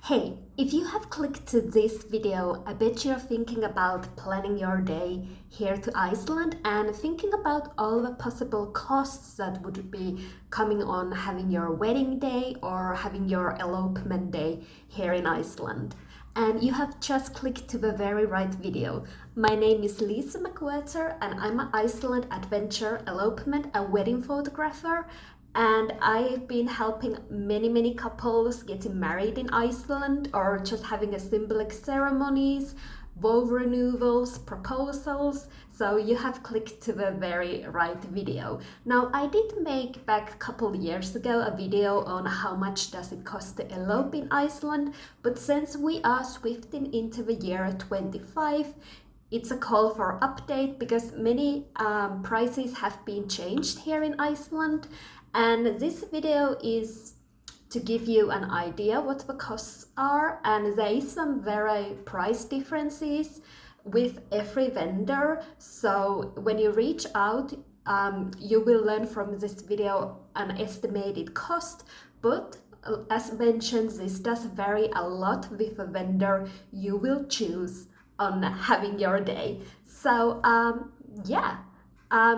Hey, if you have clicked to this video, I bet you're thinking about planning your day here to Iceland and thinking about all the possible costs that would be coming on having your wedding day or having your elopement day here in Iceland. And you have just clicked to the very right video. My name is Lisa McWhirter and I'm an Iceland adventure, elopement and wedding photographer, and I've been helping many couples getting married in Iceland or just having a symbolic ceremonies, vow renewals, proposals. So you have clicked to the very right video. Now I did make back a couple years ago a video on how much does it cost to elope in Iceland, but since we are swifting into the year 25, it's a call for update because many prices have been changed here in Iceland, and this video is to give you an idea what the costs are, and there is some very price differences with every vendor. So when you reach out, you will learn from this video an estimated cost, but as mentioned, this does vary a lot with the vendor you will choose on having your day. So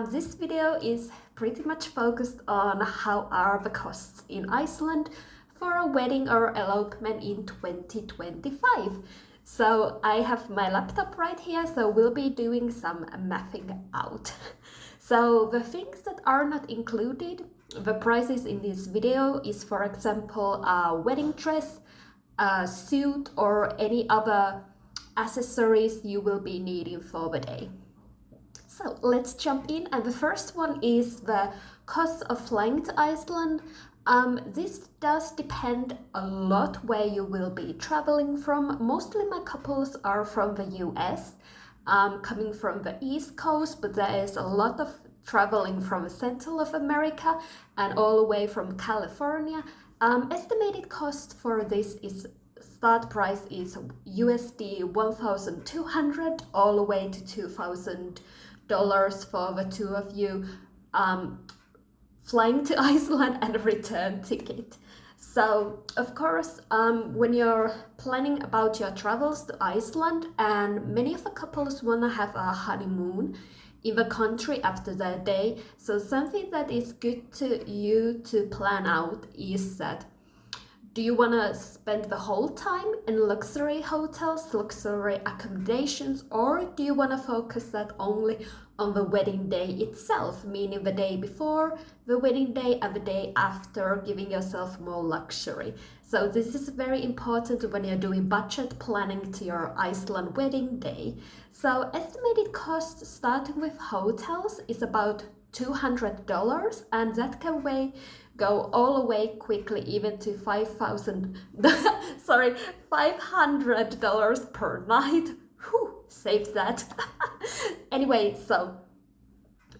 this video is pretty much focused on how are the costs in Iceland for a wedding or elopement in 2025. So I have my laptop right here, so we'll be doing some mathing out. So the things that are not included, the prices in this video is, for example, a wedding dress, a suit, or any other accessories you will be needing for the day. So let's jump in, and the first one is the cost of flying to Iceland. This does depend a lot where you will be traveling from. Mostly my couples are from the US, coming from the East Coast, but there is a lot of traveling from Central of America and all the way from California. Estimated cost for this is start price is USD 1,200 all the way to $2,000 for the two of you flying to Iceland and a return ticket. So of course, when you're planning about your travels to Iceland, and many of the couples want to have a honeymoon in the country after their day, so something that is good to you to plan out is that, do you want to spend the whole time in luxury hotels, luxury accommodations, or do you want to focus that only on the wedding day itself, meaning the day before the wedding day and the day after, giving yourself more luxury? So this is very important when you're doing budget planning to your Iceland wedding day. So estimated cost starting with hotels is about $200, and that can go all the way quickly even to $500 per night. Whew, save that. Anyway, so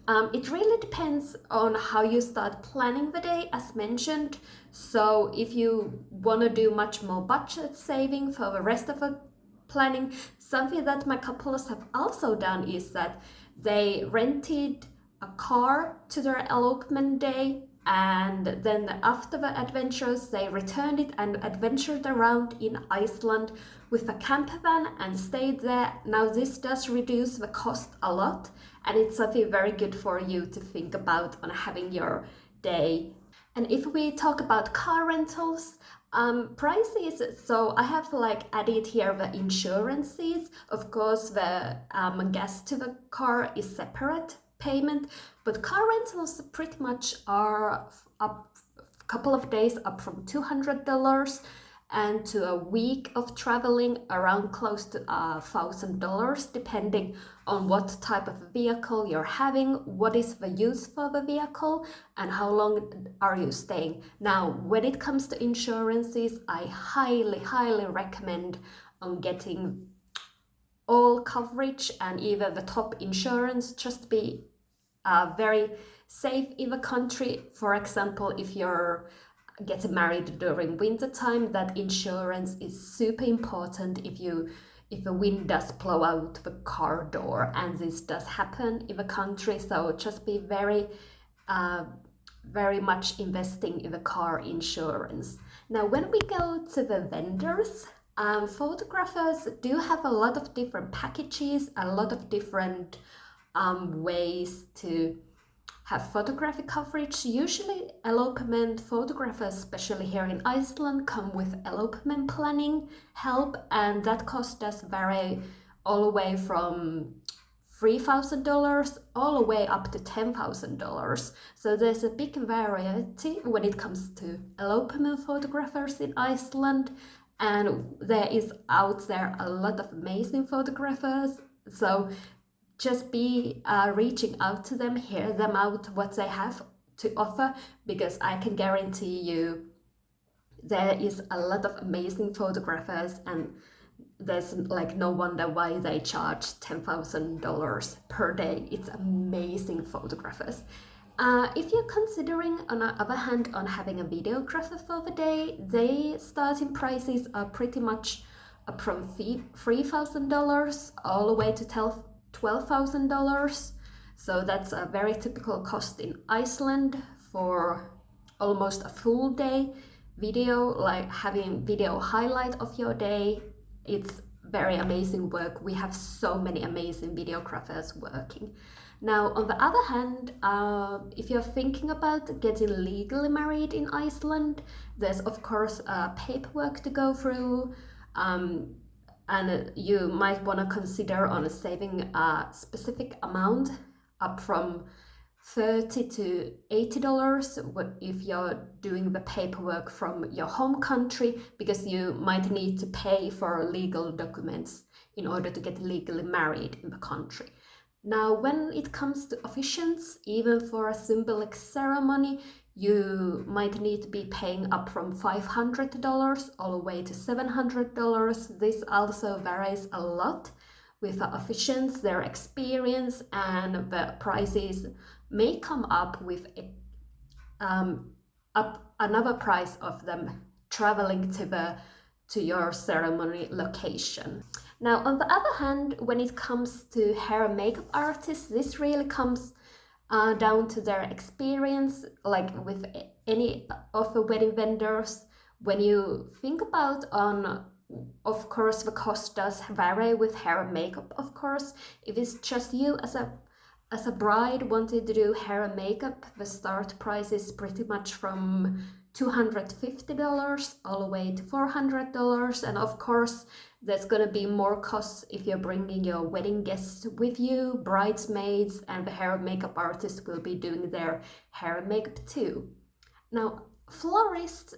it really depends on how you start planning the day, as mentioned. So if you want to do much more budget saving for the rest of the planning, something that my couples have also done is that they rented a car to their elopement day, and then after the adventures they returned it and adventured around in Iceland with a camper van and stayed there. Now this does reduce the cost a lot, and it's something very good for you to think about on having your day. And if we talk about car rentals, prices, so I have added here the insurances. Of course, the gas to the car is separate payment, but car rentals pretty much are up a couple of days up from $200, and to a week of traveling around close to $1,000, depending on what type of vehicle you're having, what is the use for the vehicle, and how long are you staying. Now when it comes to insurances, I highly recommend on getting all coverage and either the top insurance, just be very safe in the country. For example, if you're getting married during winter time, that insurance is super important if the wind does blow out the car door, and this does happen in the country. So just be very much investing in the car insurance. Now, when we go to the vendors, photographers do have a lot of different packages, a lot of different ways to have photographic coverage. Usually elopement photographers, especially here in Iceland, come with elopement planning help, and that cost does vary all the way from $3,000 all the way up to $10,000. So there's a big variety when it comes to elopement photographers in Iceland, and there is out there a lot of amazing photographers. So just be reaching out to them, hear them out what they have to offer, because I can guarantee you there is a lot of amazing photographers, and there's like no wonder why they charge $10,000 per day. It's amazing photographers. If you're considering, on the other hand, on having a videographer for the day, they starting prices are pretty much from $3,000 all the way to $12,000. So that's a very typical cost in Iceland for almost a full day video, like having video highlight of your day. It's very amazing work. We have so many amazing videographers working. Now, on the other hand, if you're thinking about getting legally married in Iceland, there's of course paperwork to go through, and you might want to consider on saving a specific amount, up from $30 to $80 if you're doing the paperwork from your home country, because you might need to pay for legal documents in order to get legally married in the country. Now, when it comes to officiants, even for a symbolic ceremony, you might need to be paying up from $500 all the way to $700. This also varies a lot with the officiants, their experience, and the prices may come up with another price of them traveling to your ceremony location. Now, on the other hand, when it comes to hair and makeup artists, this really comes down to their experience, like with any of the wedding vendors. When you think about of course, the cost does vary with hair and makeup, of course. If it's just you as a bride wanted to do hair and makeup, the start price is pretty much from $250 all the way to $400. And of course, there's going to be more costs if you're bringing your wedding guests with you, bridesmaids, and the hair and makeup artist will be doing their hair and makeup too. Now, florists,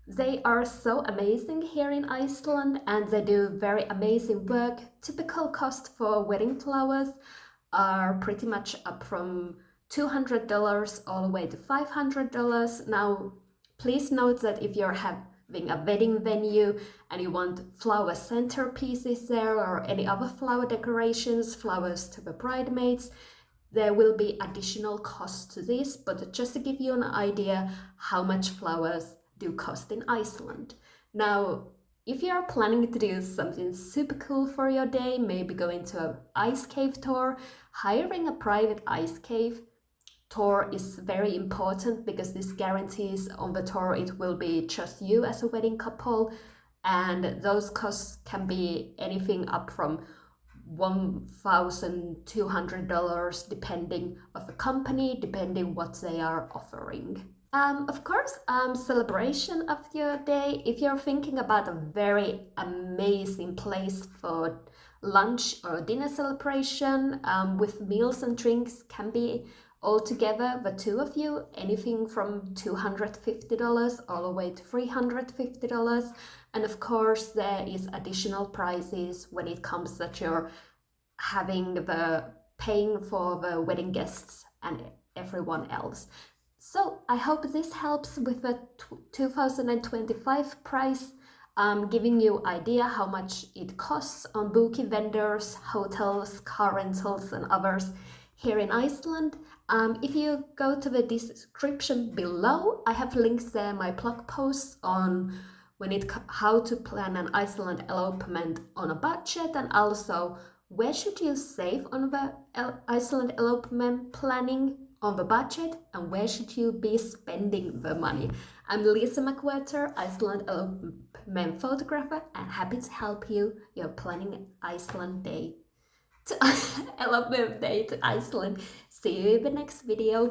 they are so amazing here in Iceland, and they do very amazing work. Typical cost for wedding flowers are pretty much up from $200 all the way to $500. Now, please note that if you're having a wedding venue and you want flower centerpieces there or any other flower decorations, flowers to the bridesmaids, there will be additional costs to this, but just to give you an idea how much flowers do cost in Iceland. Now, if you are planning to do something super cool for your day, maybe going to an ice cave tour, hiring a private ice cave tour is very important, because this guarantees on the tour it will be just you as a wedding couple, and those costs can be anything up from $1,200 depending on the company, depending what they are offering. Of course, celebration of your day. If you're thinking about a very amazing place for lunch or dinner celebration, with meals and drinks, can be altogether the two of you, anything from $250 all the way to $350. And of course, there is additional prices when it comes that you're paying for the wedding guests and everyone else. So I hope this helps with the 2025 price, giving you idea how much it costs on booking vendors, hotels, car rentals, and others here in Iceland. If you go to the description below, I have links there, my blog posts on how to plan an Iceland elopement on a budget, and also where should you save on the Iceland elopement planning. on the budget and where should you be spending the money. I'm Lisa McWhirter, Iceland elopement photographer, and happy to help you. You're planning Iceland day to elopement day to Iceland. See you in the next video.